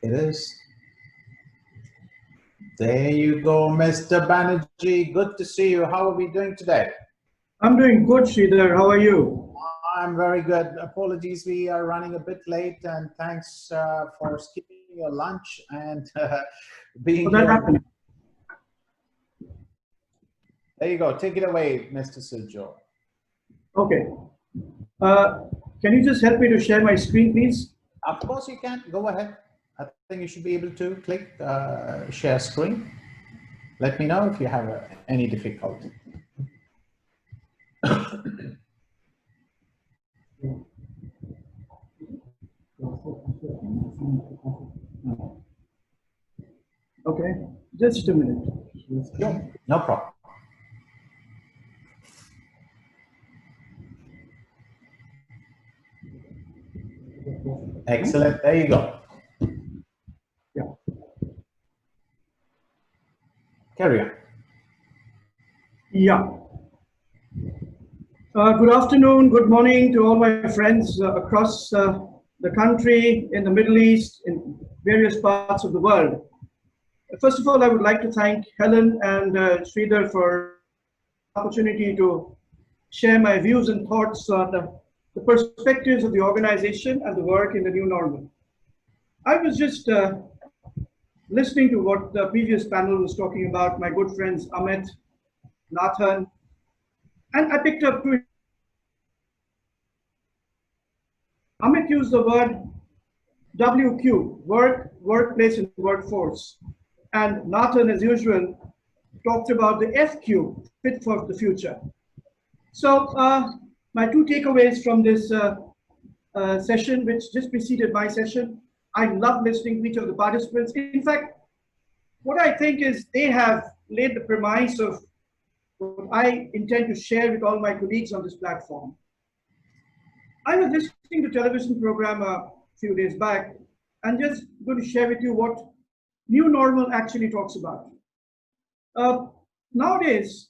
It is. There you go, Mr. Banerjee. Good to see you. How are we doing today? I'm doing good, Sridhar. How are you? I'm very good. Apologies, we are running a bit late, and thanks for skipping your lunch and being That here. happened. There you go. Take it away, Mr. Sujoy. Okay. Can you just help me to share my screen, please? Of course you can. Go ahead. I think you should be able to click share screen. Let me know if you have any difficulty. Okay, just a minute. Sure. No problem. Excellent. There you go. Yeah. Carry on. Yeah. Good afternoon, good morning to all my friends across the country, in the Middle East, in various parts of the world. First of all, I would like to thank Helen and Sridhar for the opportunity to share my views and thoughts on the perspectives of the organization and the work in the new normal. I was just listening to what the previous panel was talking about, my good friends Amit, Nathan, and I picked up two. Amit used the word WQ, work, workplace, and workforce. And Nathan, as usual, talked about the FQ, fit for the future. So my two takeaways from this session, which just preceded my session, I love listening to each of the participants. In fact, what I think is they have laid the premise of what I intend to share with all my colleagues on this platform. I was listening to a television program a few days back and just going to share with you what new normal actually talks about. Nowadays,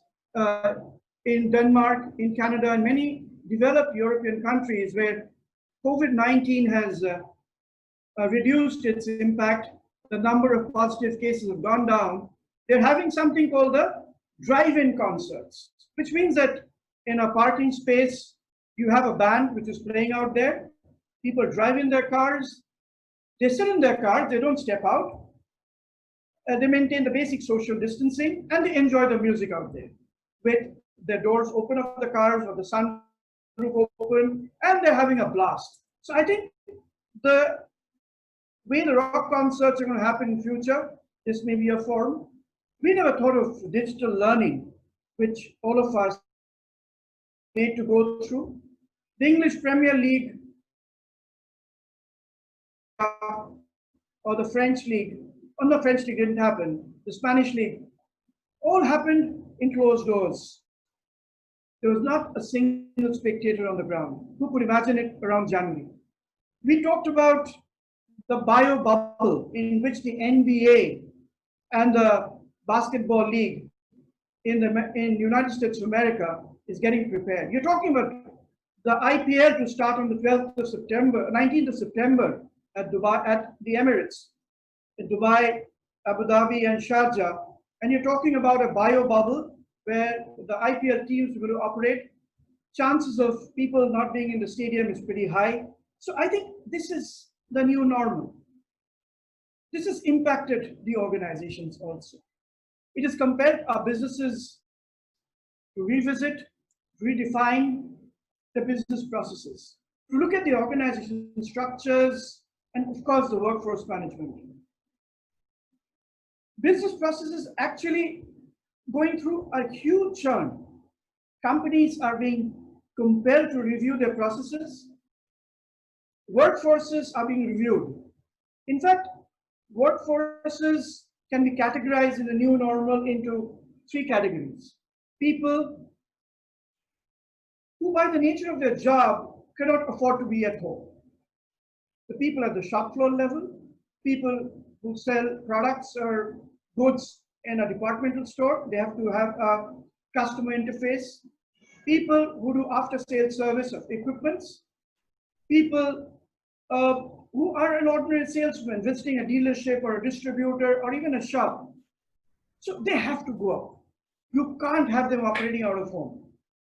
in Denmark, in Canada, and many developed European countries where COVID-19 has reduced its impact, the number of positive cases have gone down, they're having something called the drive-in concerts, which means that in a parking space, you have a band which is playing out there, people drive in their cars, they sit in their cars, they don't step out, they maintain the basic social distancing, and they enjoy the music out there with the doors open of the cars or the sunroof open, and they're having a blast. So I think the way the rock concerts are going to happen in future, this may be a form. We never thought of digital learning, which all of us need to go through. The English Premier League or the French League, or the French League didn't happen, the Spanish League, all happened in closed doors. There was not a single spectator on the ground. Who could imagine it around January? We talked about the bio bubble in which the NBA and the basketball league in the United States of America is getting prepared. You're talking about the IPL to start on the 12th of September, 19th of September at Dubai, at the Emirates, in Dubai, Abu Dhabi, and Sharjah. And you're talking about a bio bubble where the IPL teams will operate. Chances of people not being in the stadium is pretty high. So I think this is the new normal. This has impacted the organizations also. It has compelled our businesses to revisit, redefine the business processes, to look at the organization structures, and of course the workforce management. Business processes actually going through a huge churn. Companies are being compelled to review their processes. Workforces are being reviewed. In fact, workforces can be categorized in the new normal into three categories. People who, by the nature of their job, cannot afford to be at home. The people at the shop floor level, people who sell products or goods in a departmental store, they have to have a customer interface. People who do after-sales service of equipments. People uh, who are an ordinary salesman visiting a dealership or a distributor or even a shop. So they have to go out. You can't have them operating out of home.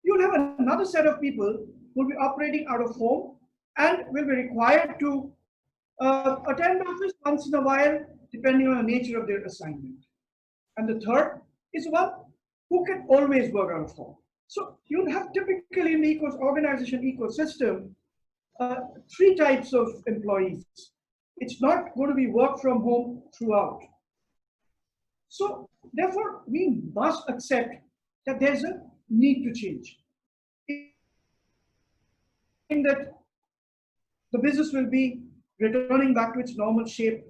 You'll have another set of people who will be operating out of home and will be required to attend office once in a while, depending on the nature of their assignment. And the third is one who can always work out of home. So you'll have typically in the organization ecosystem three types of employees. It's not going to be work from home throughout. So therefore, we must accept that there's a need to change. In that the business will be returning back to its normal shape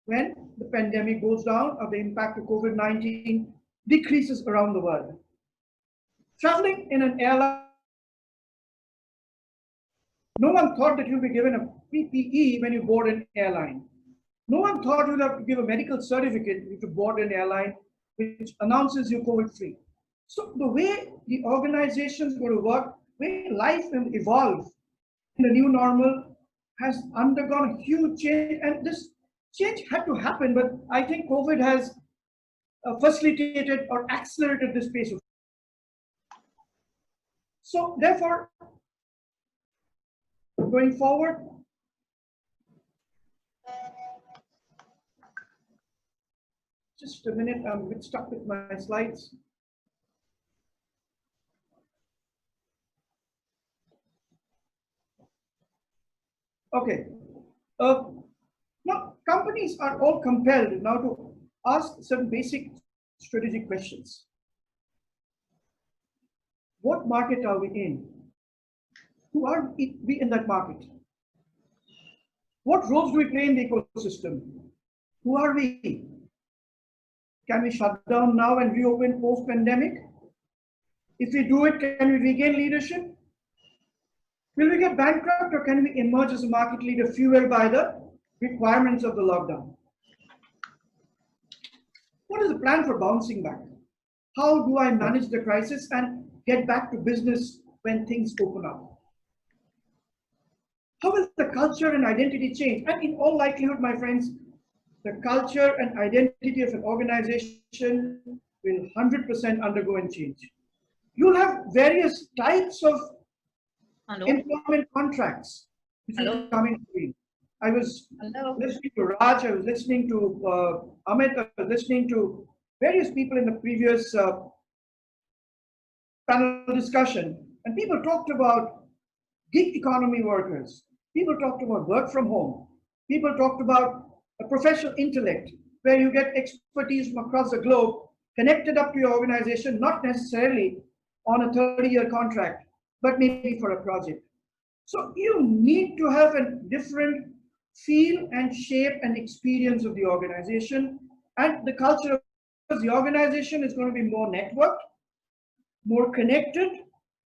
when the pandemic goes down or the impact of COVID-19 decreases around the world. Traveling in an airline, no one thought that you'll be given a PPE when you board an airline. No one thought you'll have to give a medical certificate if you board an airline which announces you COVID-free. So the way the organization is going to work, way life will evolve in the new normal has undergone a huge change, and this change had to happen, but I think COVID has facilitated or accelerated this pace of. So therefore, going forward, just a minute, I'm a bit stuck with my slides. Okay. Now, companies are all compelled now to ask some basic strategic questions. What market are we in? Who are we in that market? What roles do we play in the ecosystem? Who are we? Can we shut down now and reopen post-pandemic? If we do it, can we regain leadership? Will we get bankrupt or can we emerge as a market leader fueled by the requirements of the lockdown? What is the plan for bouncing back? How do I manage the crisis and get back to business when things open up? How will the culture and identity change? And in all likelihood, my friends, the culture and identity of an organization will 100% undergo and change. You'll have various types of employment contracts which will come into being. I was listening to Raj, I was listening to Amit, I was listening to various people in the previous panel discussion, and people talked about gig economy workers. People talked about work from home. People talked about a professional intellect, where you get expertise from across the globe connected up to your organization, not necessarily on a 30-year contract, but maybe for a project. So you need to have a different feel and shape and experience of the organization and the culture, because the organization is going to be more networked, more connected,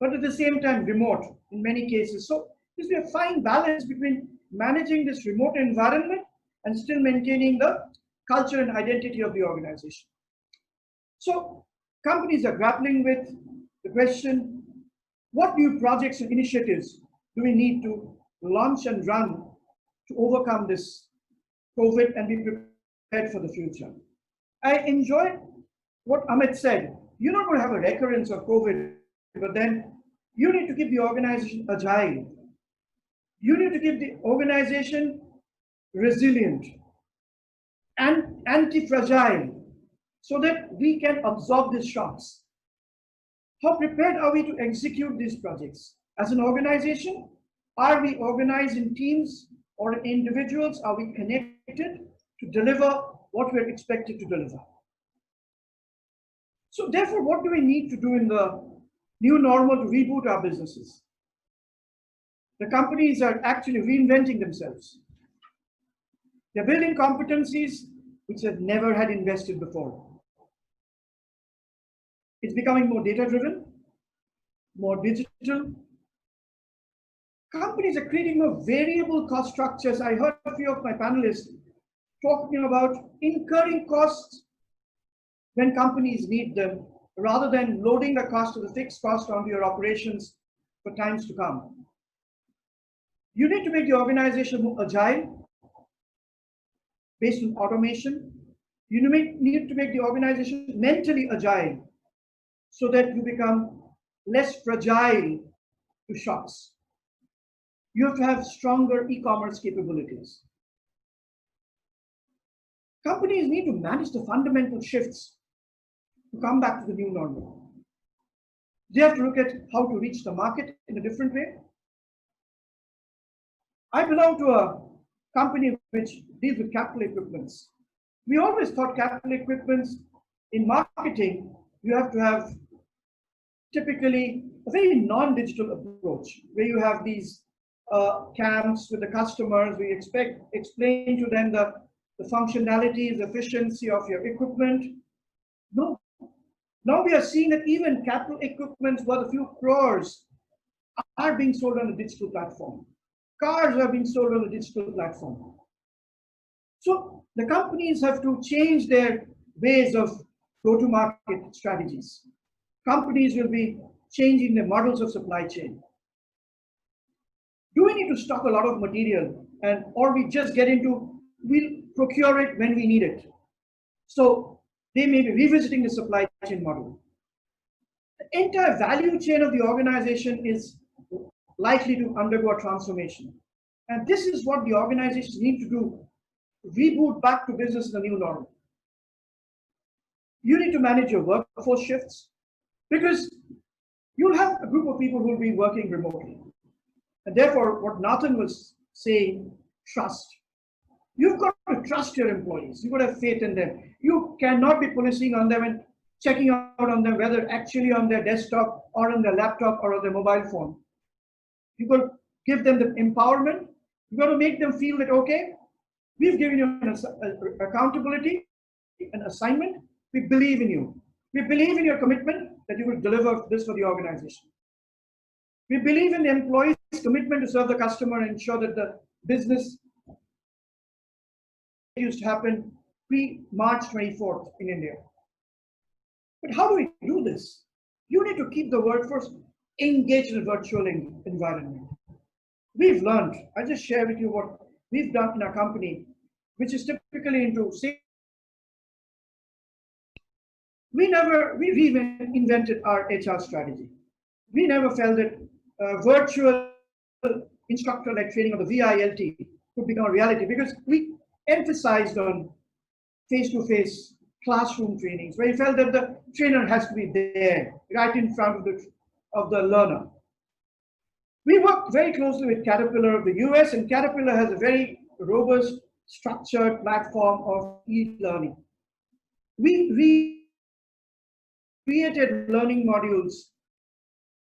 but at the same time remote in many cases. So there's a fine balance between managing this remote environment and still maintaining the culture and identity of the organization. So companies are grappling with the question, what new projects and initiatives do we need to launch and run to overcome this COVID and be prepared for the future? I enjoyed what Amit said. You're not going to have a recurrence of COVID, but then you need to keep the organization agile. You need to keep the organization resilient and anti-fragile so that we can absorb these shocks. How prepared are we to execute these projects? As an organization, are we organized in teams or in individuals? Are we connected to deliver what we're expected to deliver? So therefore, what do we need to do in the new normal to reboot our businesses? The companies are actually reinventing themselves. They're building competencies which they've never had invested before. It's becoming more data-driven, more digital. Companies are creating more variable cost structures. I heard a few of my panelists talking about incurring costs when companies need them, rather than loading the cost of the fixed cost onto your operations for times to come. You need to make the organization more agile based on automation. You need to make the organization mentally agile so that you become less fragile to shocks. You have to have stronger e-commerce capabilities. Companies need to manage the fundamental shifts to come back to the new normal. They have to look at how to reach the market in a different way. I belong to a company which deals with capital equipments. We always thought capital equipments in marketing, you have to have typically a very non-digital approach where you have these camps with the customers. We explain to them the functionalities, efficiency of your equipment. No. Now we are seeing that even capital equipment worth a few crores are being sold on a digital platform. Cars are being sold on a digital platform. So the companies have to change their ways of go-to-market strategies. Companies will be changing their models of supply chain. Do we need to stock a lot of material, or we just get into, we'll procure it when we need it? So they may be revisiting the supply chain model. The entire value chain of the organization is likely to undergo a transformation. And this is what the organizations need to do, reboot back to business in the new normal. You need to manage your workforce shifts because you'll have a group of people who will be working remotely. And therefore, what Nathan was saying, trust. You've got to trust your employees. You've got to have faith in them. You cannot be policing on them and checking out on them, whether actually on their desktop or on their laptop or on their mobile phone. You've got to give them the empowerment. You've got to make them feel that, okay, we've given you an accountability, an assignment. We believe in you. We believe in your commitment that you will deliver this for the organization. We believe in the employees' commitment to serve the customer and ensure that the business used to happen pre-March 24th in India. But how do we do this? You need to keep the workforce engaged in a virtual environment. We've learned, I'll just share with you what we've done in our company, which is typically into sales. We reinvented our HR strategy. We never felt that virtual instructor-led training, or the VILT, could become a reality because we emphasized on face-to-face classroom trainings, where we felt that the trainer has to be there, right in front of the learner. We worked very closely with Caterpillar of the US, and Caterpillar has a very robust, structured platform of e-learning. We created learning modules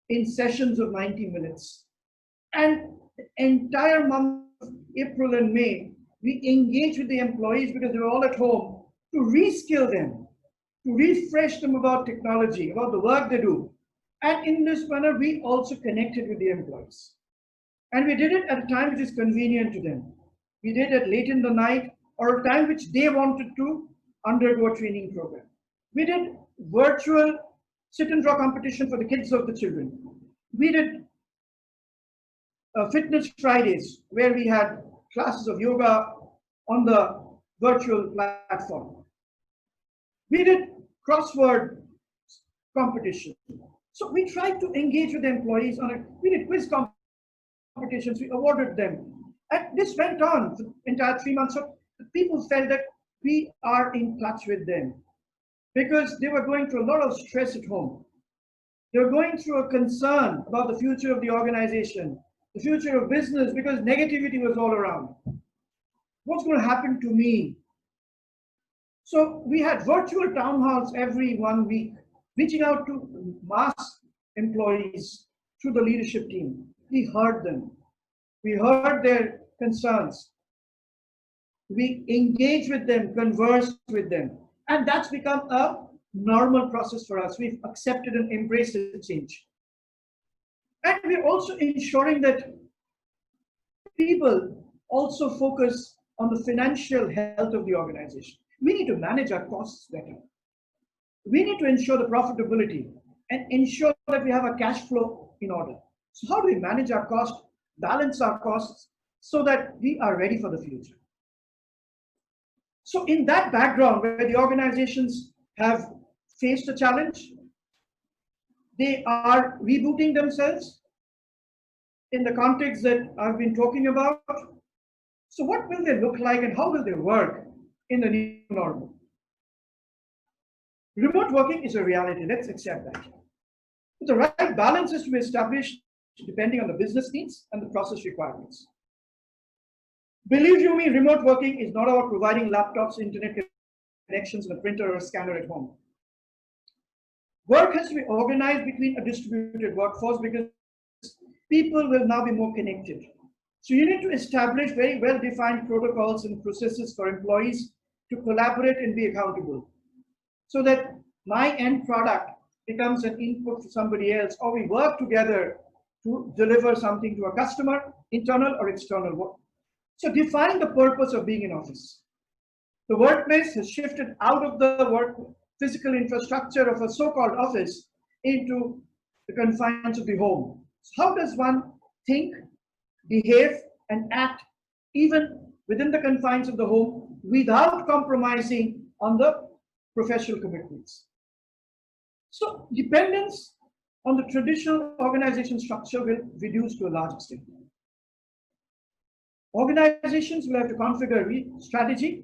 in sessions of 90 minutes. And the entire month of April and May, we engaged with the employees because they were all at home to reskill them, to refresh them about technology, about the work they do. And in this manner, we also connected with the employees. And we did it at a time which is convenient to them. We did it late in the night or a time which they wanted to undergo a training program. We did virtual sit and draw competition for the kids of the children. We did Fitness Fridays, where we had classes of yoga on the virtual platform. We did crossword competition. So we tried to engage with the employees we did quiz competitions, we awarded them. And this went on for the entire 3 months. So the people felt that we are in touch with them because they were going through a lot of stress at home. They were going through a concern about the future of the organization, the future of business, because negativity was all around. What's going to happen to me? So we had virtual town halls every 1 week, reaching out to mass employees through the leadership team. We heard them. We heard their concerns. We engaged with them, conversed with them. And that's become a normal process for us. We've accepted and embraced the change. And we're also ensuring that people also focus on the financial health of the organization. We need to manage our costs better. We need to ensure the profitability and ensure that we have a cash flow in order. So how do we manage our cost? balance our costs so that we are ready for the future. So in that background, where the organizations have faced a challenge, they are rebooting themselves in the context that I've been talking about. So what will they look like and how will they work in the new normal? Remote working is a reality, let's accept that. But the right balance is to be established depending on the business needs and the process requirements. Believe you me, remote working is not about providing laptops, internet connections, and a printer or a scanner at home. Work has to be organized between a distributed workforce because people will now be more connected. So you need to establish very well-defined protocols and processes for employees to collaborate and be accountable, so that my end product becomes an input for somebody else, or we work together to deliver something to a customer, internal or external work. So define the purpose of being in office. The workplace has shifted out of the physical infrastructure of a so-called office into the confines of the home. So how does one think, behave, and act even within the confines of the home without compromising on the professional commitments? So dependence on the traditional organization structure will reduce to a large extent. Organizations will have to configure strategy,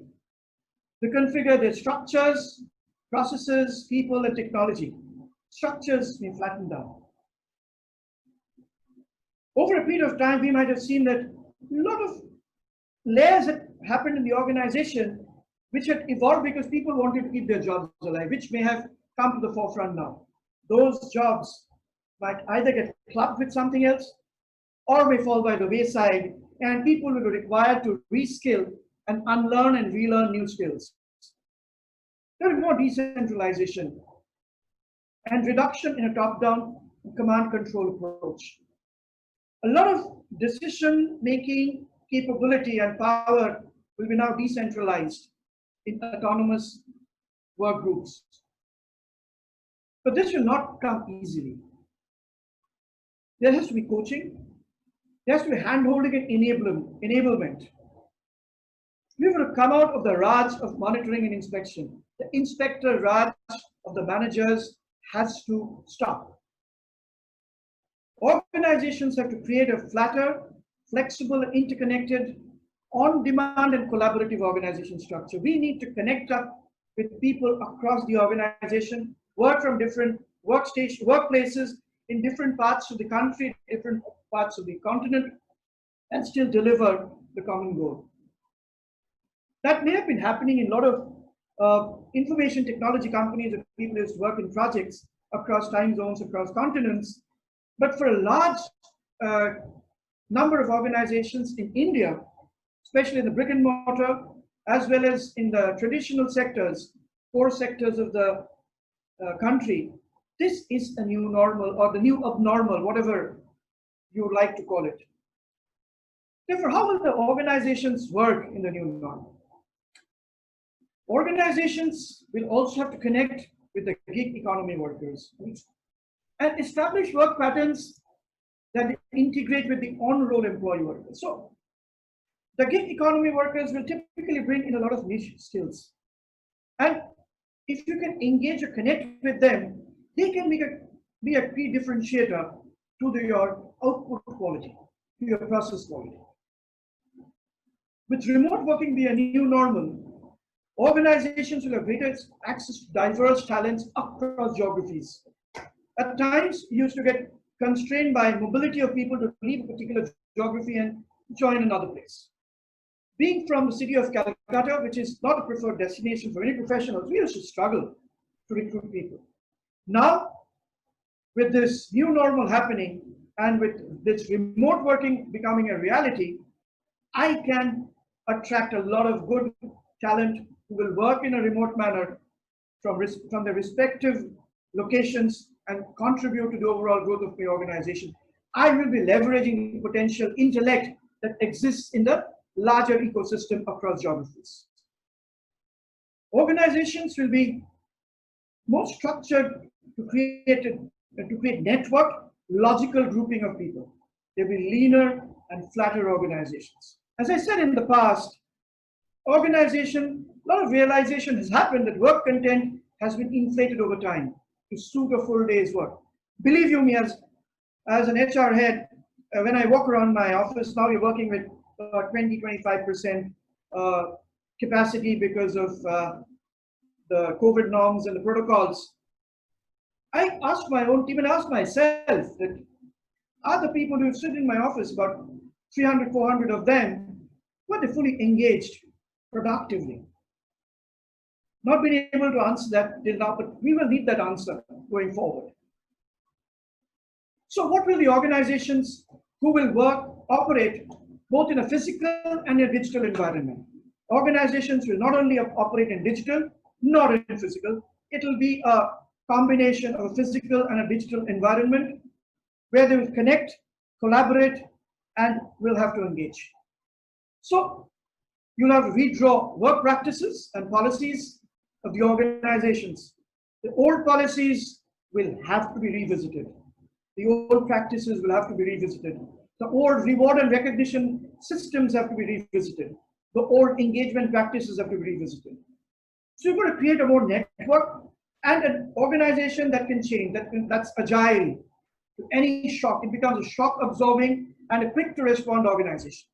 to configure their structures, processes, people, and technology. Structures may flatten down. Over a period of time, we might have seen that a lot of layers had happened in the organization which had evolved because people wanted to keep their jobs alive, which may have come to the forefront now. Those jobs might either get clubbed with something else or may fall by the wayside, and people will be required to reskill and unlearn and relearn new skills. There is more decentralization and reduction in a top-down command control approach. A lot of decision-making capability and power will be now decentralized in autonomous work groups. But this will not come easily. There has to be coaching. There has to be hand-holding and enablement. We will come out of the Raj of monitoring and inspection. The inspector Raj of the managers has to stop. Organizations have to create a flatter, flexible, interconnected, on-demand and collaborative organization structure. We need to connect up with people across the organization, work from different workplaces in different parts of the country, different parts of the continent, and still deliver the common goal. That may have been happening in a lot of information technology companies that people used to work in projects across time zones, across continents. But for a large number of organizations in India, especially in the brick and mortar, as well as in the traditional sectors, core sectors of the country, this is a new normal or the new abnormal, whatever you would like to call it. Therefore, how will the organizations work in the new normal? Organizations will also have to connect with the gig economy workers and establish work patterns that integrate with the on-roll employee workers. So the gig economy workers will typically bring in a lot of niche skills. And if you can engage or connect with them, they can be a key differentiator to your output quality, to your process quality. With remote working being a new normal, organizations will have greater access to diverse talents across geographies. At times, you used to get constrained by mobility of people to leave a particular geography and join another place. Being from the city of Calcutta, which is not a preferred destination for any professionals, we used to struggle to recruit people. Now, with this new normal happening and with this remote working becoming a reality, I can attract a lot of good talent who will work in a remote manner from their respective locations and contribute to the overall growth of the organization. I will be leveraging the potential intellect that exists in the larger ecosystem across geographies. Organizations will be more structured to create network, logical grouping of people. They'll be leaner, and flatter organizations. As I said in the past, a lot of realization has happened that work content has been inflated over time to suit a full day's work. Believe you me, as an HR head, when I walk around my office, now we're working with 20-25% capacity because of the COVID norms and the protocols. I asked my own team and asked myself that are the people who sit in my office, about 300, 400 of them, were they fully engaged productively? Not been able to answer that till now, but we will need that answer going forward. So what will the organizations who will operate both in a physical and a digital environment? Organizations will not only operate in digital, nor in physical. It will be a combination of a physical and a digital environment where they will connect, collaborate, and will have to engage. So you'll have to redraw work practices and policies of the organizations. The old policies will have to be revisited. The old practices will have to be revisited. The old reward and recognition systems have to be revisited. The old engagement practices have to be revisited. So you've got to create a more network and an organization that can change, that's agile to any shock. It becomes a shock absorbing and a quick to respond organization.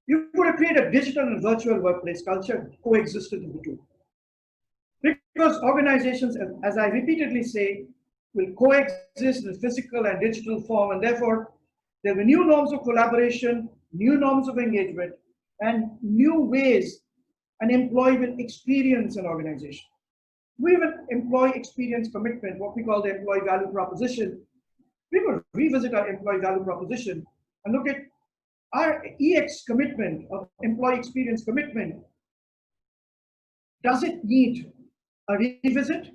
You've got to create a digital and virtual workplace culture coexistent in the two. Because organizations, as I repeatedly say, will coexist in physical and digital form, and therefore there will be new norms of collaboration, new norms of engagement, and new ways an employee will experience an organization. We will employee experience commitment, what we call the employee value proposition. We will revisit our employee value proposition and look at our EX commitment, of employee experience commitment. Does it need a revisit,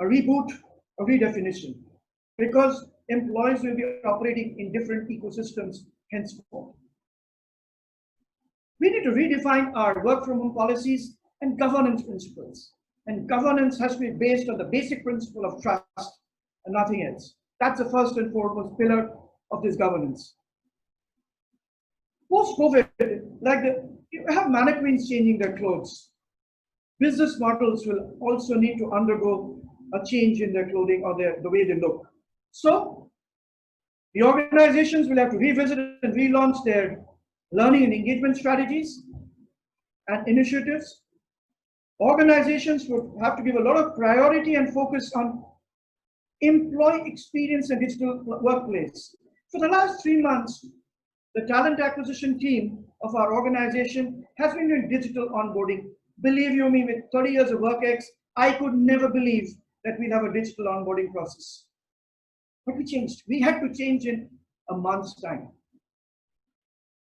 a reboot, a redefinition? Because employees will be operating in different ecosystems henceforth. We need to redefine our work from home policies and governance principles. And governance has to be based on the basic principle of trust and nothing else. That's the first and foremost pillar of this governance. Post-COVID, you have mannequins changing their clothes. Business models will also need to undergo a change in their clothing or the way they look. So the organizations will have to revisit and relaunch their learning and engagement strategies and initiatives. Organizations will have to give a lot of priority and focus on employee experience and digital workplace. For the last 3 months, the talent acquisition team of our organization has been doing digital onboarding. Believe you me, with 30 years of work ex, I could never believe that we'd have a digital onboarding process. But we changed. We had to change in a month's time.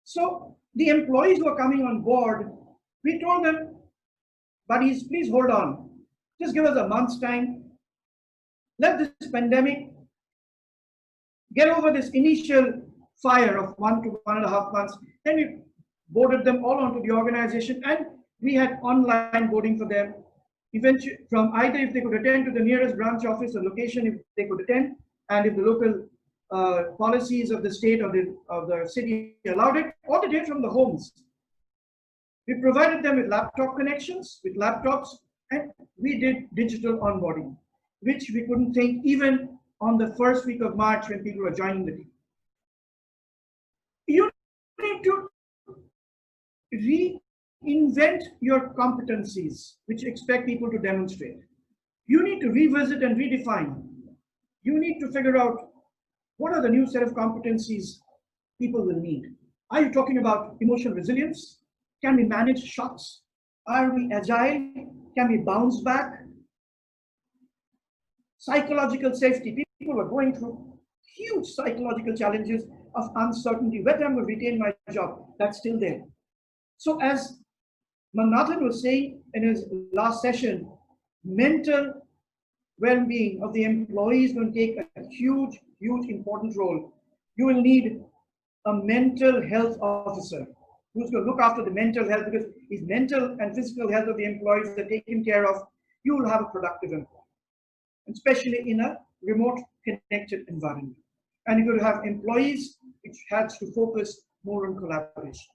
So the employees who are coming on board, we told them, buddies, please hold on. Just give us a month's time. Let this pandemic get over this initial fire of 1 to 1.5 months. Then we boarded them all onto the organization, and we had online boarding for them. Eventually, from either if they could attend to the nearest branch office or location, if they could attend, and if the local policies of the state or the city allowed it, or they did from the homes. We provided them with laptop connections, with laptops, and we did digital onboarding, which we couldn't think even on the first week of March when people were joining the team. You need to reinvent your competencies, which you expect people to demonstrate. You need to revisit and redefine. You need to figure out what are the new set of competencies people will need. Are you talking about emotional resilience? Can we manage shocks? Are we agile? Can we bounce back? Psychological safety. People were going through huge psychological challenges of uncertainty. Whether I'm going to retain my job, that's still there. So as Manathan was saying in his last session, mental well-being of the employees will take a huge, important role. You will need a mental health officer who's going to look after the mental health, because if mental and physical health of the employees are taken care of, you will have a productive employee, especially in a remote connected environment. and you've got to have employees, which has to focus more on collaboration.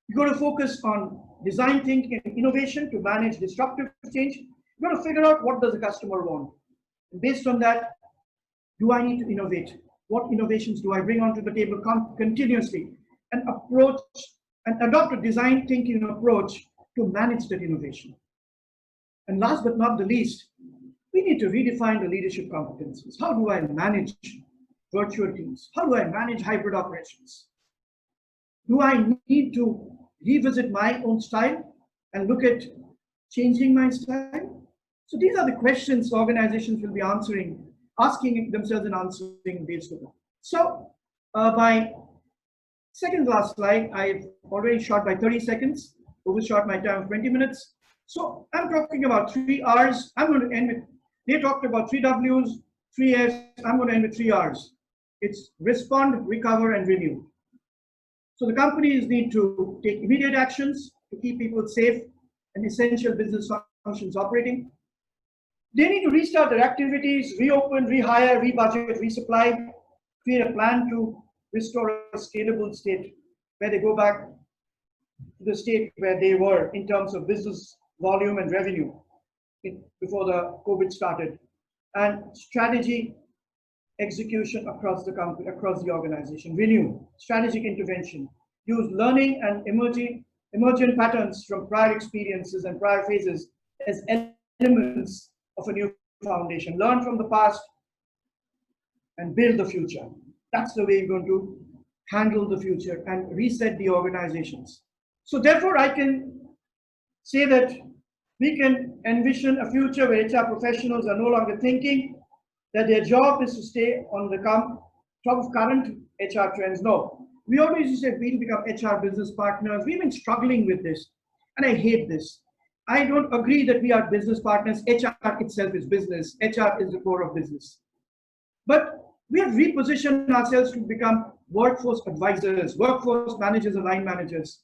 You've got to focus on design thinking and innovation to manage disruptive change. You've got to figure out what does the customer want. And based on that, do I need to innovate? What innovations do I bring onto the table continuously? And approach and adopt a design thinking approach to manage that innovation. And last but not the least, we need to redefine the leadership competencies. How do I manage virtual teams? How do I manage hybrid operations? Do I need to revisit my own style and look at changing my style? So these are the questions organizations will be asking themselves and answering based on. So my second last slide, I've already shot by 30 seconds, overshot my time of 20 minutes. So I'm talking about 3 R's. I'm going to end with, they talked about 3 W's, 3 F's. I'm going to end with 3 R's. It's respond, recover, and renew. So the companies need to take immediate actions to keep people safe and essential business functions operating. They need to restart their activities, reopen, rehire, rebudget, resupply, create a plan to restore a scalable state where they go back to the state where they were in terms of business volume and revenue before the COVID started. And strategy execution across the company, across the organization. Renew, strategic intervention. Use learning and emergent patterns from prior experiences and prior phases as elements of a new foundation. Learn from the past and build the future. That's the way you're going to handle the future and reset the organizations. So therefore, I can say that we can envision a future where HR professionals are no longer thinking that their job is to stay on the top of current HR trends. No, we always used to say we'll become HR business partners. We've been struggling with this, and I hate this. I don't agree that we are business partners. HR itself is business. HR is the core of business. But we have repositioned ourselves to become workforce advisors, workforce managers, and line managers.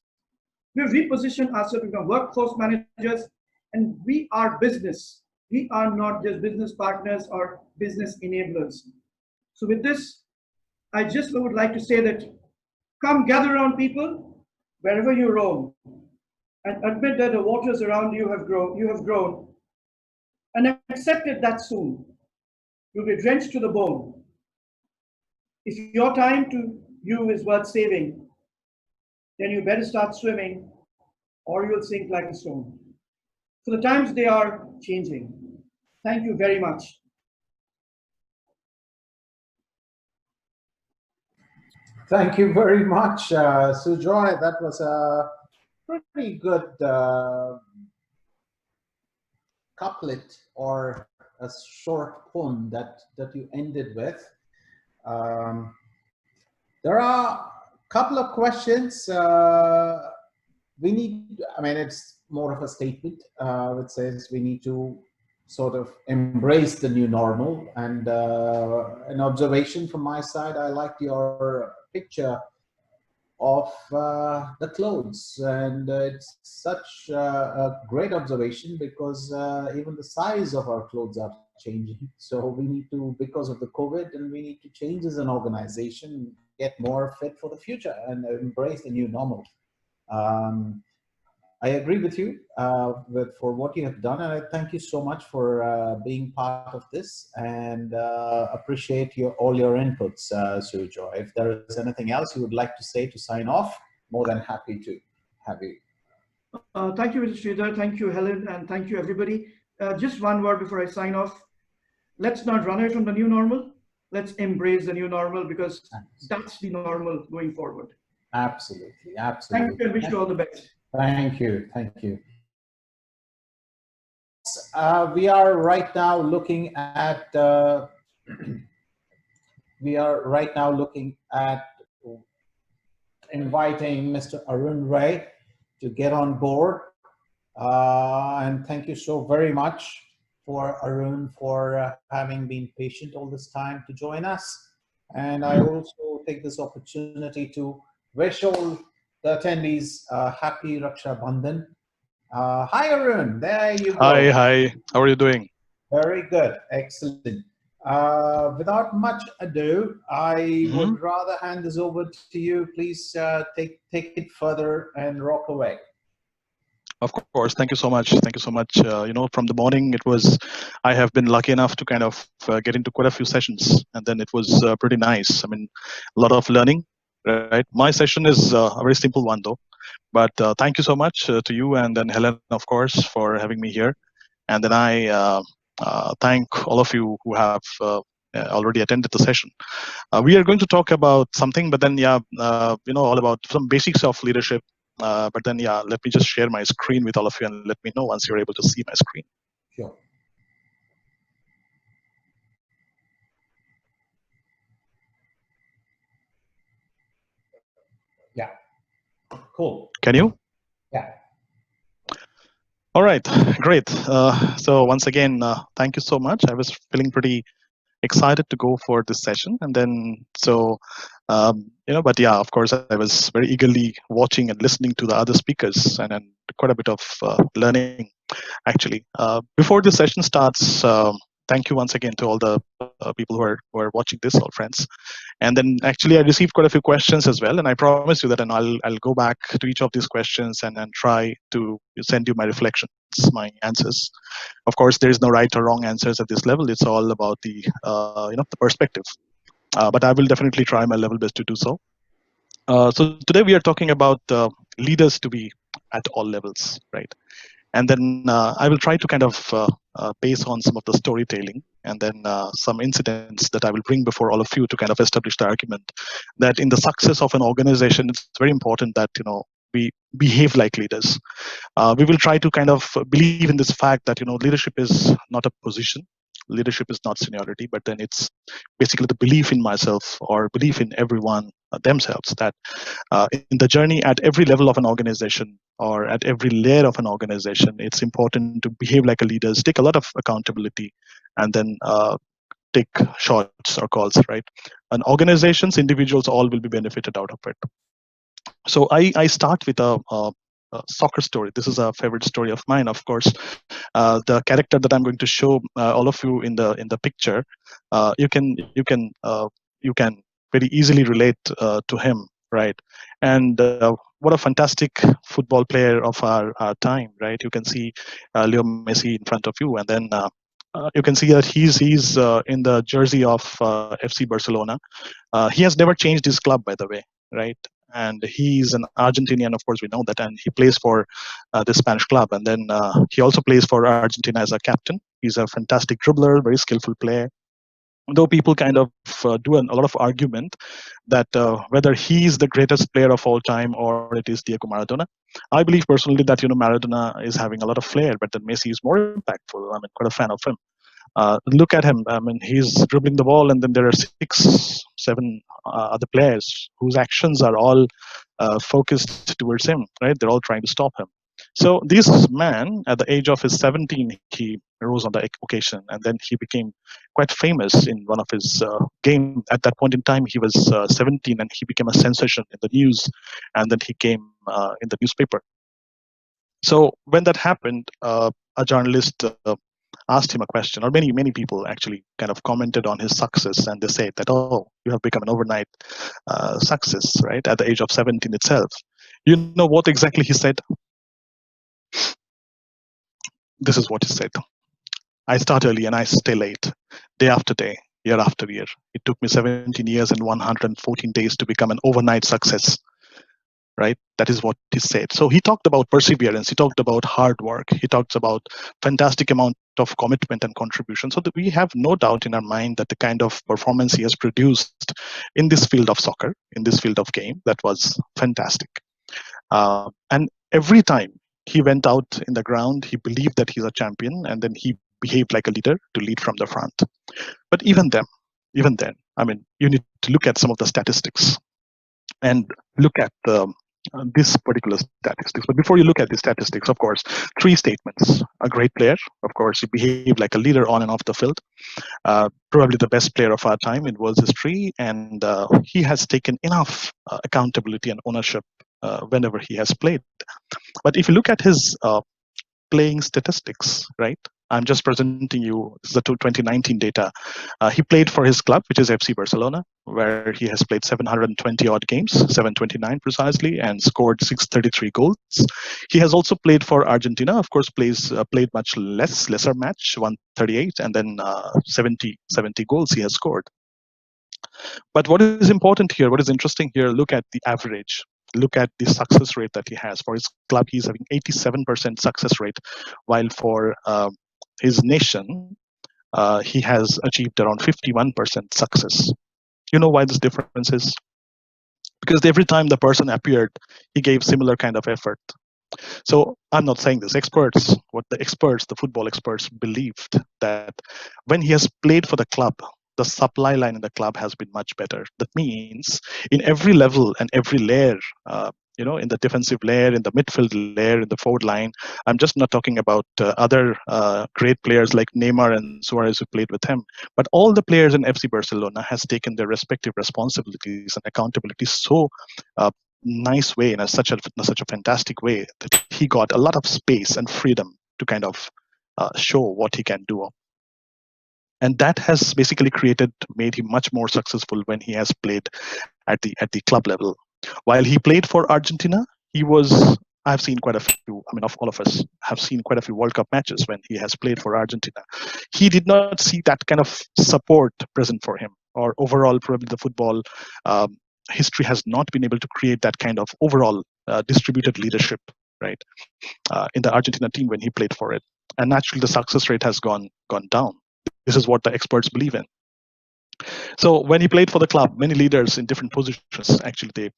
We have repositioned ourselves to become workforce managers, and we are business. We are not just business partners or business enablers. So with this, I just would like to say that come gather around people wherever you roam and admit that the waters around you have grown, and accept it that soon you'll be drenched to the bone. If your time to you is worth saving, then you better start swimming or you'll sink like a stone. So the times, they are changing. Thank you very much. Thank you very much, Sujoy. That was a pretty good couplet or a short poem that you ended with. There are a couple of questions. We need, I mean, it's more of a statement which says we need to sort of embrace the new normal. And an observation from my side, I liked your picture of the clothes, and it's such a great observation because even the size of our clothes are changing. So we need to, because of the COVID, and we need to change as an organization, get more fit for the future and embrace the new normal. I agree with you for what you have done, and I thank you so much for being part of this, and appreciate all your inputs, Sujoy. If there is anything else you would like to say to sign off, more than happy to have you. Thank you, Mr. Sridhar. Thank you, Helen, and thank you, everybody. Just one word before I sign off. Let's not run away from the new normal. Let's embrace the new normal, because that's the normal going forward. Absolutely, absolutely. Thank you, and wish you all the best. Thank you, thank you. We are right now looking at inviting Mr. Arun Ray to get on board, and thank you so very much for Arun for having been patient all this time to join us. And I also take this opportunity to wish all the attendees happy Raksha Bandhan. Hi Arun, there you go. Hi, how are you doing? Very good, excellent. Without much ado, I Mhm. would rather hand this over to you. Please take it further and rock away. Of course. Thank you so much. Thank you so much. From the morning, I have been lucky enough to kind of get into quite a few sessions, and then it was pretty nice. I mean, a lot of learning, right? My session is a very simple one, though. But thank you so much to you and then Helen, of course, for having me here. And then I thank all of you who have already attended the session. We are going to talk about something, but then all about some basics of leadership. But then let me just share my screen with all of you and let me know once you're able to see my screen. Sure. Yeah. Cool. Can you? Yeah. All right, great. So once again, thank you so much. I was feeling pretty excited to go for this session, and then but yeah, of course, I was very eagerly watching and listening to the other speakers, and quite a bit of learning actually. Before the session starts, thank you once again to all the people who are watching this, all friends. And then actually, I received quite a few questions as well, and I promise you that, and I'll go back to each of these questions and try to send you my reflections, my answers. Of course, there is no right or wrong answers at this level. It's all about the perspective. But I will definitely try my level best to do so. So today we are talking about leaders to be at all levels, right? And then I will try to kind of base on some of the storytelling and then some incidents that I will bring before all of you to kind of establish the argument that in the success of an organization, it's very important that we behave like leaders. We will try to kind of believe in this fact that leadership is not a position, leadership is not seniority, but then it's basically the belief in myself or belief in everyone themselves that in the journey at every level of an organization or at every layer of an organization, it's important to behave like a leader, take a lot of accountability, and then take shots or calls, right? And organizations, individuals, all will be benefited out of it. So I start with a soccer story. This is a favorite story of mine, of course. The character that I'm going to show all of you in the picture, you can very easily relate to him, right? And what a fantastic football player of our time, right? You can see Leo Messi in front of you, and then you can see that he's in the jersey of FC Barcelona. He has never changed his club, by the way, right? And he's an Argentinian, of course, we know that, and he plays for the Spanish club. And then he also plays for Argentina as a captain. He's a fantastic dribbler, very skillful player. Though people kind of do a lot of argument that whether he's the greatest player of all time or it is Diego Maradona. I believe personally that Maradona is having a lot of flair, but then Messi is more impactful. I mean, quite a fan of him. Look at him. I mean, he's dribbling the ball, and then there are 6, 7 other players whose actions are all focused towards him. Right? They're all trying to stop him. So this man, at the age of his 17, he rose on the occasion, and then he became quite famous in one of his game. At that point in time, he was 17, and he became a sensation in the news, and then he came in the newspaper. So when that happened, a journalist asked him a question, or many people actually kind of commented on his success, and they said that, oh, you have become an overnight success, right, at the age of 17 itself. You know what exactly he said? This is what he said. I start early and I stay late, day after day, year after year. It took me 17 years and 114 days to become an overnight success, right? That is what he said. So he talked about perseverance. He talked about hard work. He talks about fantastic amount of commitment and contribution. So that we have no doubt in our mind that the kind of performance he has produced in this field of soccer, in this field of game, that was fantastic. And every time he went out in the ground, he believed that he's a champion, and then he behaved like a leader to lead from the front. But even then, I mean, you need to look at some of the statistics and look at this particular statistics. But before you look at the statistics, of course, 3 statements. A great player, of course, he behaved like a leader on and off the field. Probably the best player of our time in world history, and he has taken enough accountability and ownership whenever he has played. But if you look at his playing statistics, right? I'm just presenting you the 2019 data. He played for his club, which is FC Barcelona, where he has played 720 odd games, 729 precisely, and scored 633 goals. He has also played for Argentina. Of course, played much lesser match, 138, and then 70 goals he has scored. But what is important here, what is interesting here, look at the average. Look at the success rate that he has. For his club, he's having 87% success rate, while for his nation, he has achieved around 51% success. You know why this difference is? Because every time the person appeared, he gave similar kind of effort. So I'm not saying this. The football experts believed that when he has played for the club, the supply line in the club has been much better. That means in every level and every layer, in the defensive layer, in the midfield layer, in the forward line. I'm just not talking about other great players like Neymar and Suarez who played with him, but all the players in FC Barcelona has taken their respective responsibilities and accountability so nice way, in such a fantastic way, that he got a lot of space and freedom to kind of show what he can do. And that has basically made him much more successful when he has played at the club level. While he played for Argentina, I've seen quite a few. I mean, all of us have seen quite a few World Cup matches when he has played for Argentina. He did not see that kind of support present for him, or overall, probably the football history has not been able to create that kind of overall distributed leadership, right, in the Argentina team when he played for it. And naturally, the success rate has gone down. This is what the experts believe in. So when he played for the club, many leaders in different positions actually they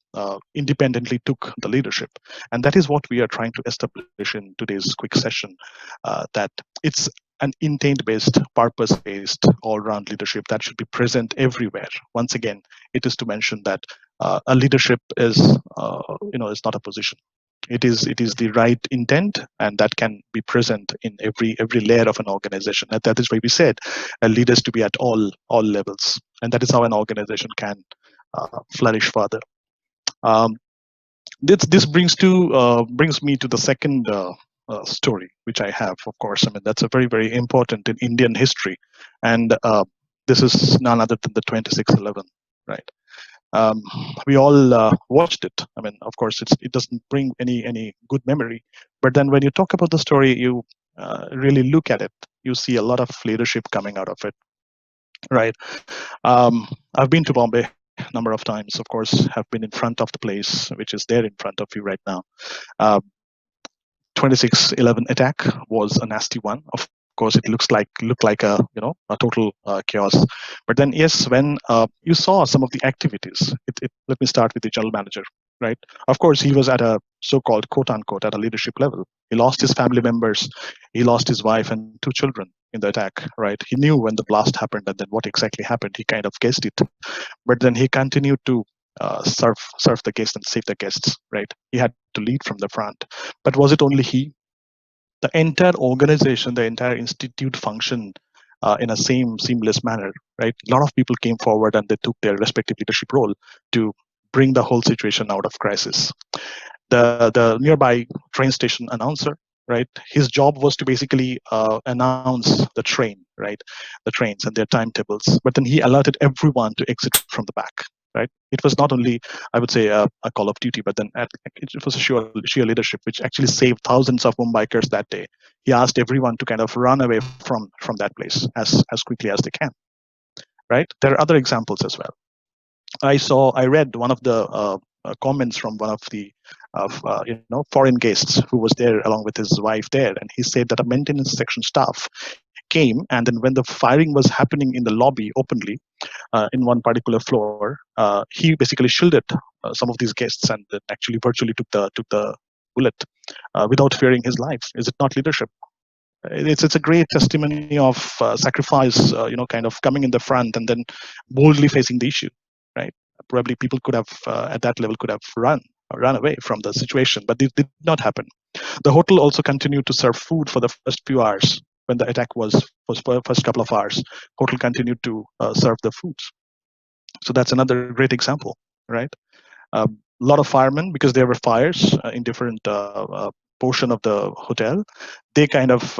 independently took the leadership, and that is what we are trying to establish in today's quick session. That it's an intent-based, purpose-based, all-round leadership that should be present everywhere. Once again, it is to mention that a leadership is not a position. It is the right intent, and that can be present in every layer of an organization. And that is why we said leaders to be at all levels, and that is how an organization can flourish further. This brings me to the second story which I have. Of course, I mean that's a very, very important in Indian history, and this is none other than the 26/11, right? We all watched it. I mean, of course, it doesn't bring any good memory. But then when you talk about the story, you really look at it. You see a lot of leadership coming out of it, right? I've been to Bombay a number of times. Of course, have been in front of the place, which is there in front of you right now. 26/11 attack was a nasty one. Of course, it looked like a total chaos. But then yes, when you saw some of the activities, let me start with the general manager, right? Of course, he was at a so-called quote unquote at a leadership level. He lost his family members, he lost his wife and 2 children in the attack, right? He knew when the blast happened and then what exactly happened. He kind of guessed it, but then he continued to serve the guests and save the guests, right? He had to lead from the front. But was it only he? The entire organization, the entire institute functioned in a seamless manner, right? A lot of people came forward and they took their respective leadership role to bring the whole situation out of crisis. The nearby train station announcer, right? His job was to basically announce the train, right? The trains and their timetables. But then he alerted everyone to exit from the back, right? It was not only, I would say, a call of duty, but then it was a sheer leadership, which actually saved thousands of Mumbaikars that day. He asked everyone to kind of run away from that place as quickly as they can, right? There are other examples as well. I read one of the comments from one of the foreign guests who was there along with his wife there, and he said that a maintenance section staff came, and then when the firing was happening in the lobby openly in one particular floor, he basically shielded some of these guests and then actually virtually took the bullet without fearing his life. Is it not leadership? It's a great testimony of sacrifice, kind of coming in the front and then boldly facing the issue, right? Probably people could have at that level could have run away from the situation, but this did not happen. The hotel also continued to serve food for the first few hours when the attack was first couple of hours. Hotel continued to serve the foods. So that's another great example, right? A lot of firemen, because there were fires in different portion of the hotel, they kind of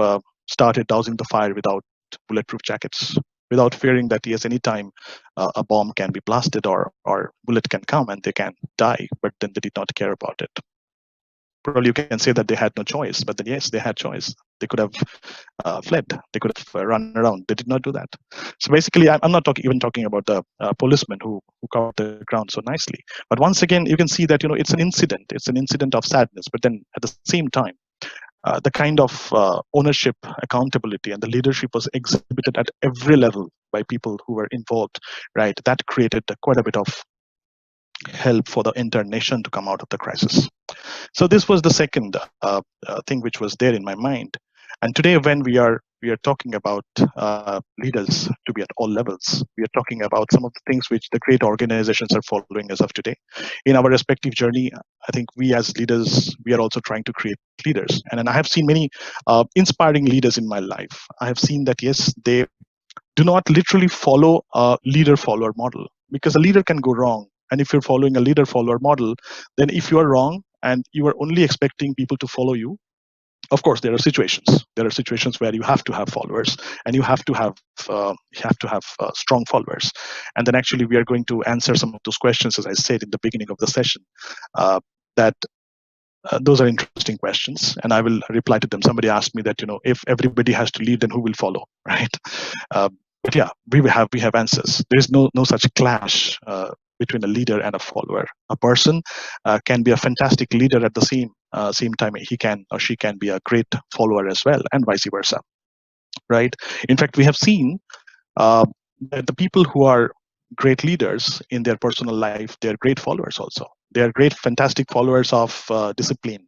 started dousing the fire without bulletproof jackets, without fearing that yes, anytime a bomb can be blasted or bullet can come and they can die, but then they did not care about it. Probably you can say that they had no choice, but then yes, they had choice. They could have fled. They could have run around. They did not do that. So basically, I'm not even talking about the policemen who covered the ground so nicely. But once again, you can see that it's an incident. It's an incident of sadness. But then at the same time, the kind of ownership, accountability, and the leadership was exhibited at every level by people who were involved. Right, that created quite a bit of help for the entire nation to come out of the crisis. So this was the second thing which was there in my mind. And today, when we are talking about leaders to be at all levels, we are talking about some of the things which the great organizations are following as of today. In our respective journey, I think we as leaders, we are also trying to create leaders. And I have seen many inspiring leaders in my life. I have seen that, yes, they do not literally follow a leader-follower model, because a leader can go wrong. And if you're following a leader-follower model, then if you are wrong and you are only expecting people to follow you, of course there are situations. There are situations where you have to have followers and you have to have strong followers. And then actually we are going to answer some of those questions, as I said in the beginning of the session. That those are interesting questions, and I will reply to them. Somebody asked me that if everybody has to lead, then who will follow, right? But yeah, we have answers. There is no such clash between a leader and a follower. A person can be a fantastic leader at the same time he can or she can be a great follower as well, and vice versa, right? In fact, we have seen that the people who are great leaders in their personal life, they're great followers also. They're great, fantastic followers of discipline.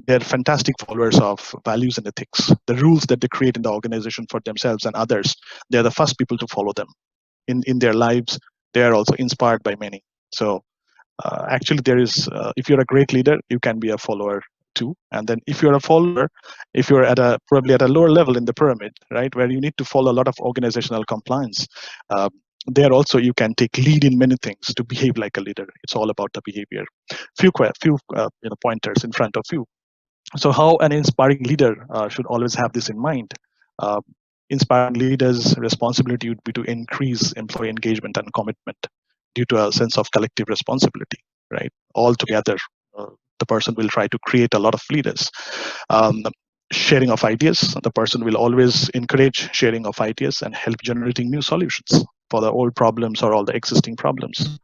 They're fantastic followers of values and ethics. The rules that they create in the organization for themselves and others, they're the first people to follow them. In their lives, they are also inspired by many. So actually there is, if you're a great leader, you can be a follower too. And then if you're a follower, if you're probably at a lower level in the pyramid, right, where you need to follow a lot of organizational compliance, there also you can take lead in many things to behave like a leader. It's all about the behavior. Few pointers in front of you. So how an inspiring leader should always have this in mind. Uh, Inspiring leaders' responsibility would be to increase employee engagement and commitment due to a sense of collective responsibility, right? All together, the person will try to create a lot of leaders. Um, Sharing of ideas, the person will always encourage sharing of ideas and help generating new solutions for the old problems or all the existing problems.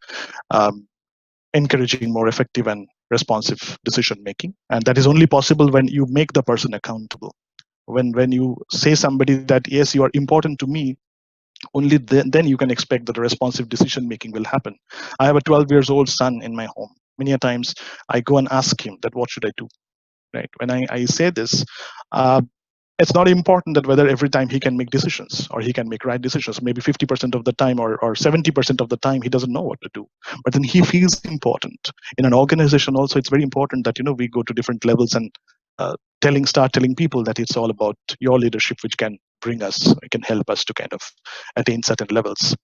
Encouraging more effective and responsive decision making, and that is only possible when you make the person accountable. When you say somebody that yes, you are important to me, only then you can expect that the responsive decision making will happen. I have a 12 years old son in my home. Many a times I go and ask him that what should I do, right? When I say this, it's not important that whether every time he can make decisions or he can make right decisions. Maybe 50% of the time or 70% of the time he doesn't know what to do, but then he feels important. In an organization also, it's very important that we go to different levels and start telling people that it's all about your leadership, which can can help us to kind of attain certain levels.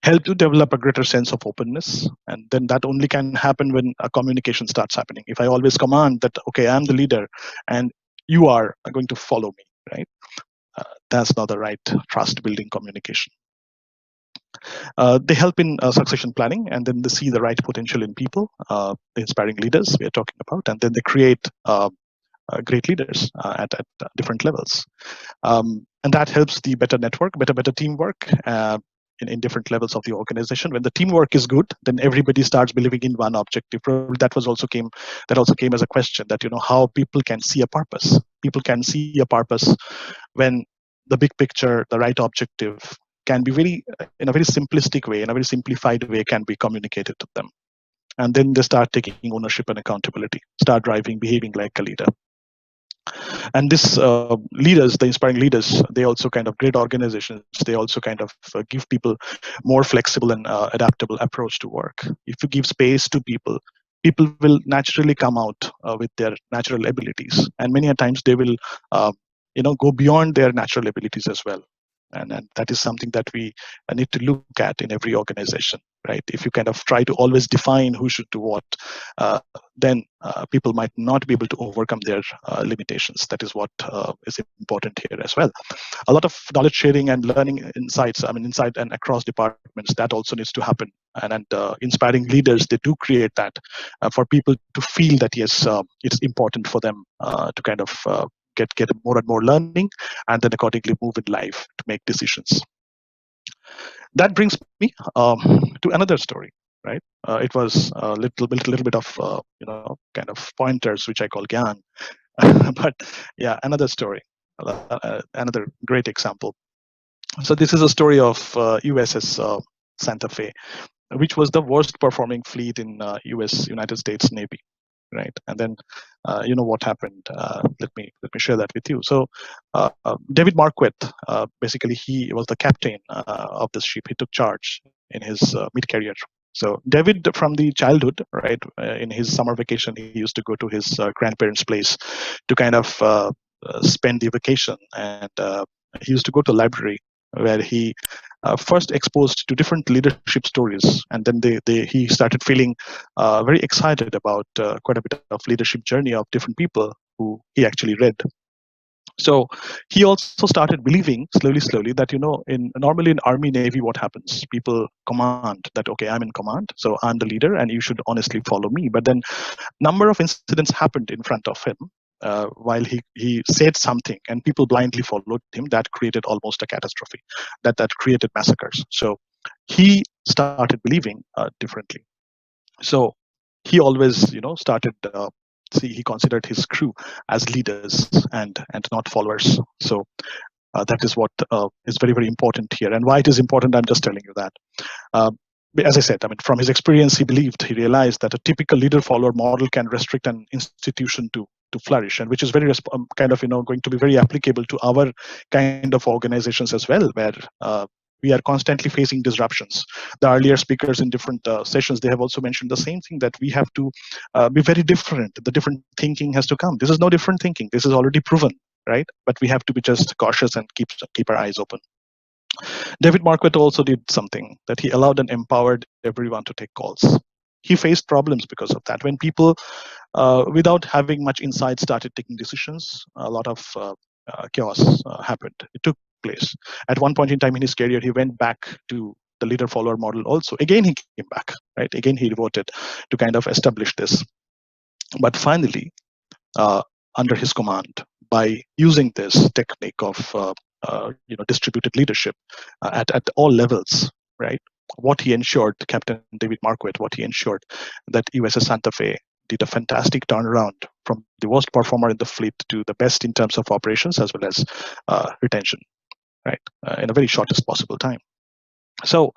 Help to develop a greater sense of openness, and then that only can happen when a communication starts happening. If I always command that, okay, I'm the leader and you are going to follow me, right? That's not the right trust building communication. They help in succession planning, and then they see the right potential in people, the inspiring leaders we are talking about, and then they create great leaders at different levels. And that helps the better network, better teamwork in different levels of the organization. When the teamwork is good, then everybody starts believing in one objective. Probably that also came as a question, that how people can see a purpose. People can see a purpose when the big picture, the right objective, can be in a very simplistic way, in a very simplified way, can be communicated to them. And then they start taking ownership and accountability, start driving, behaving like a leader. And this leaders, the inspiring leaders, they also kind of great organizations, they also kind of give people more flexible and adaptable approach to work. If you give space to people, people will naturally come out with their natural abilities, and many a times they will go beyond their natural abilities as well. And that is something that we need to look at in every organization, right? If you kind of try to always define who should do what, then people might not be able to overcome their limitations. That is what is important here as well. A lot of knowledge sharing and learning insights, inside and across departments, that also needs to happen. And inspiring leaders, they do create that for people to feel that, yes, it's important for them to kind of get more and more learning, and then accordingly move in life to make decisions. That brings me to another story, right? It was a little bit of kind of pointers which I call gyan, but yeah, another story, another great example. So this is a story of USS Santa Fe, which was the worst performing fleet in United States Navy, right? And then you know what happened. Let me share that with you. So David Marquette, basically he was the captain of this ship. He took charge in his mid-career. So David, from the childhood, right, in his summer vacation, he used to go to his grandparents' place to kind of spend the vacation, and he used to go to the library where he first exposed to different leadership stories, and then he started feeling very excited about quite a bit of leadership journey of different people who he actually read. So he also started believing slowly that, normally in Army, Navy, what happens? People command that, okay, I'm in command, so I'm the leader, and you should honestly follow me. But then number of incidents happened in front of him while he said something, and people blindly followed him. That created almost a catastrophe. That created massacres. So he started believing differently. So he always, started. He considered his crew as leaders and not followers. So that is what is very, very important here. And why it is important, I'm just telling you that. Uh, as I said, from his experience, he realized that a typical leader-follower model can restrict an institution to flourish, and which is very kind of going to be very applicable to our kind of organizations as well, where we are constantly facing disruptions. The earlier speakers in different sessions, they have also mentioned the same thing, that we have to be very different. The different thinking has to come. This is no different thinking. This is already proven, right? But we have to be just cautious and keep our eyes open. David Marquette also did something, that he allowed and empowered everyone to take calls. He faced problems because of that. When people, without having much insight, started taking decisions, a lot of chaos happened. It took place. At one point in time in his career, he went back to the leader-follower model also. Again, he came back, right? Again, he devoted to kind of establish this. But finally, under his command, by using this technique of distributed leadership at all levels, right? What he ensured, Captain David Marquette, what he ensured, that USS Santa Fe did a fantastic turnaround from the worst performer in the fleet to the best in terms of operations as well as retention, right? In a very shortest possible time. So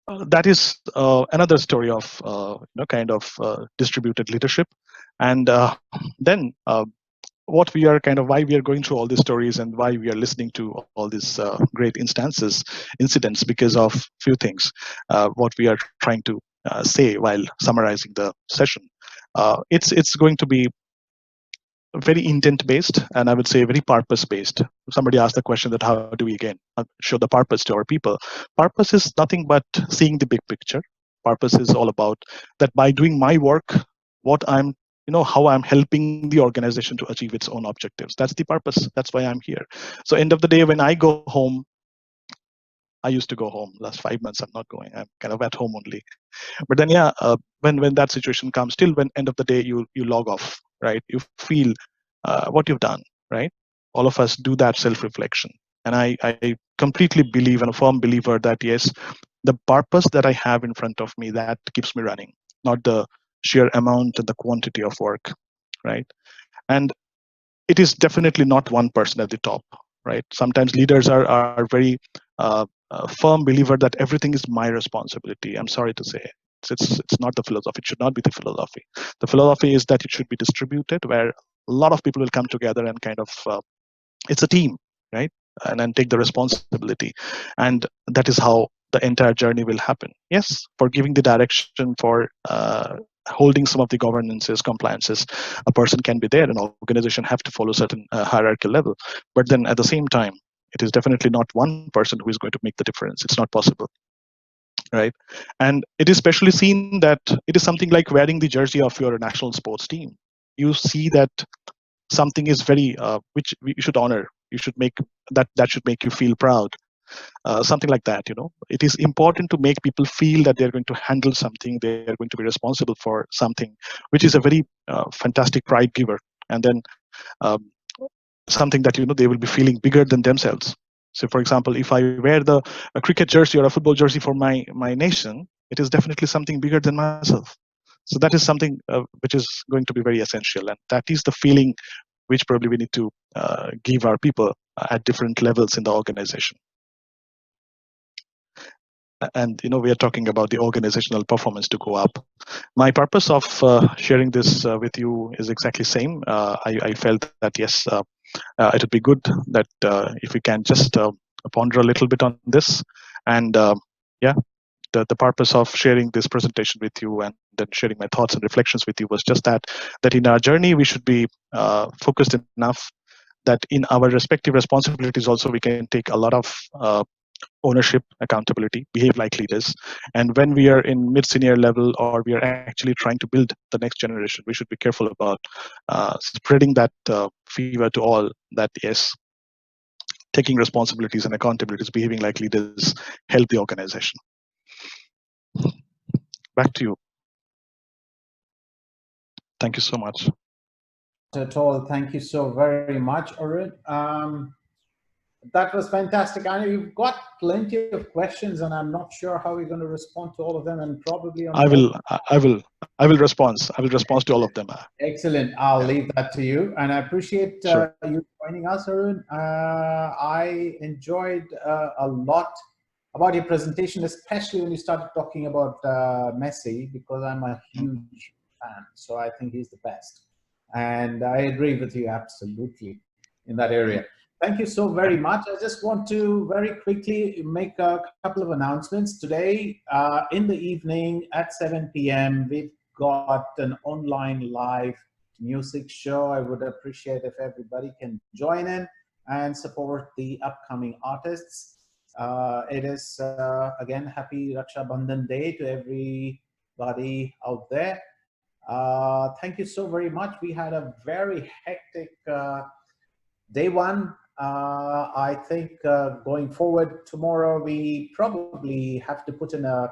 that is another story of kind of distributed leadership. And then what we are kind of, why we are going through all these stories and why we are listening to all these great incidents, because of few things. What we are trying to say while summarizing the session, it's going to be very intent based, and I would say very purpose based. Somebody asked the question that how do we again show the purpose to our people? Purpose is nothing but seeing the big picture. Purpose is all about that by doing my work, what I'm, how I'm helping the organization to achieve its own objectives. That's the purpose. That's why I'm here. So end of the day, when I go home, I used to go home. Last 5 months, I'm not going. I'm kind of at home only. But then, yeah, when that situation comes, still, when end of the day you log off, right? You feel what you've done, right? All of us do that self-reflection, and I completely believe, and a firm believer, that yes, the purpose that I have in front of me, that keeps me running, not the sheer amount and the quantity of work, right? And it is definitely not one person at the top, right? Sometimes leaders are very firm believer that everything is my responsibility. I'm sorry to say, it's not the philosophy. It should not be the philosophy. The philosophy is that it should be distributed, where a lot of people will come together and kind of it's a team, right? And then take the responsibility, and that is how the entire journey will happen. Yes, for giving the direction, for holding some of the governances, compliances, a person can be there. An organization have to follow certain hierarchical level, but then at the same time, It is definitely not one person who is going to make the difference. It's not possible, right? And it is especially seen that it is something like wearing the jersey of your national sports team. You see that something is very which you should honor. You should make that should make you feel proud. Something like that, it is important to make people feel that they're going to handle something, they're going to be responsible for something, which is a very fantastic pride giver. And then um, something that they will be feeling bigger than themselves. So for example, if I wear a cricket jersey or a football jersey for my nation, it is definitely something bigger than myself. So that is something which is going to be very essential, and that is the feeling which probably we need to give our people at different levels in the organization. And we are talking about the organizational performance to go up. My purpose of sharing this with you is exactly same. I felt that yes, it would be good that if we can just ponder a little bit on this. And yeah, the purpose of sharing this presentation with you and then sharing my thoughts and reflections with you was just that in our journey we should be focused enough that in our respective responsibilities also we can take a lot of ownership, accountability, behave like leaders. And when we are in mid-senior level or we are actually trying to build the next generation, we should be careful about spreading that fever to all, that yes, taking responsibilities and accountabilities, behaving like leaders help the organization. Back to you. Thank you so much. At all. Thank you so very much, Arun. That was fantastic. I know you've got plenty of questions, and I'm not sure how we're going to respond to all of them. And probably on I will respond to all of them. Excellent. I'll leave that to you. And I appreciate Sure. you joining us, Arun. I enjoyed a lot about your presentation, especially when you started talking about Messi, because I'm a huge fan. So I think he's the best. And I agree with you absolutely in that area. Thank you so very much. I just want to very quickly make a couple of announcements. Today, in the evening at 7 p.m., we've got an online live music show. I would appreciate if everybody can join in and support the upcoming artists. It is, again, happy Raksha Bandhan Day to everybody out there. Thank you so very much. We had a very hectic day one. I think going forward tomorrow, we probably have to put in a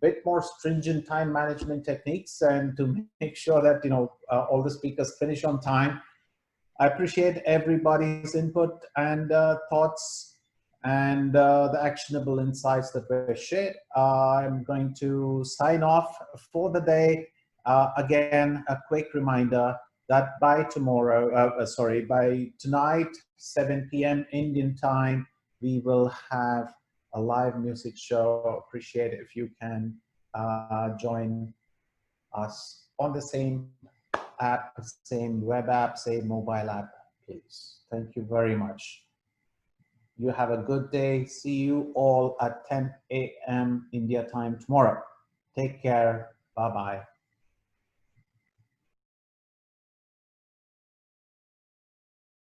bit more stringent time management techniques and to make sure that all the speakers finish on time. I appreciate everybody's input and thoughts and the actionable insights that were shared. I'm going to sign off for the day. Again, a quick reminder that by tonight, 7 p.m. Indian time, we will have a live music show. Appreciate it if you can join us on the same app, same web app, same mobile app, please. Thank you very much. You have a good day. See you all at 10 a.m. India time tomorrow. Take care. Bye-bye.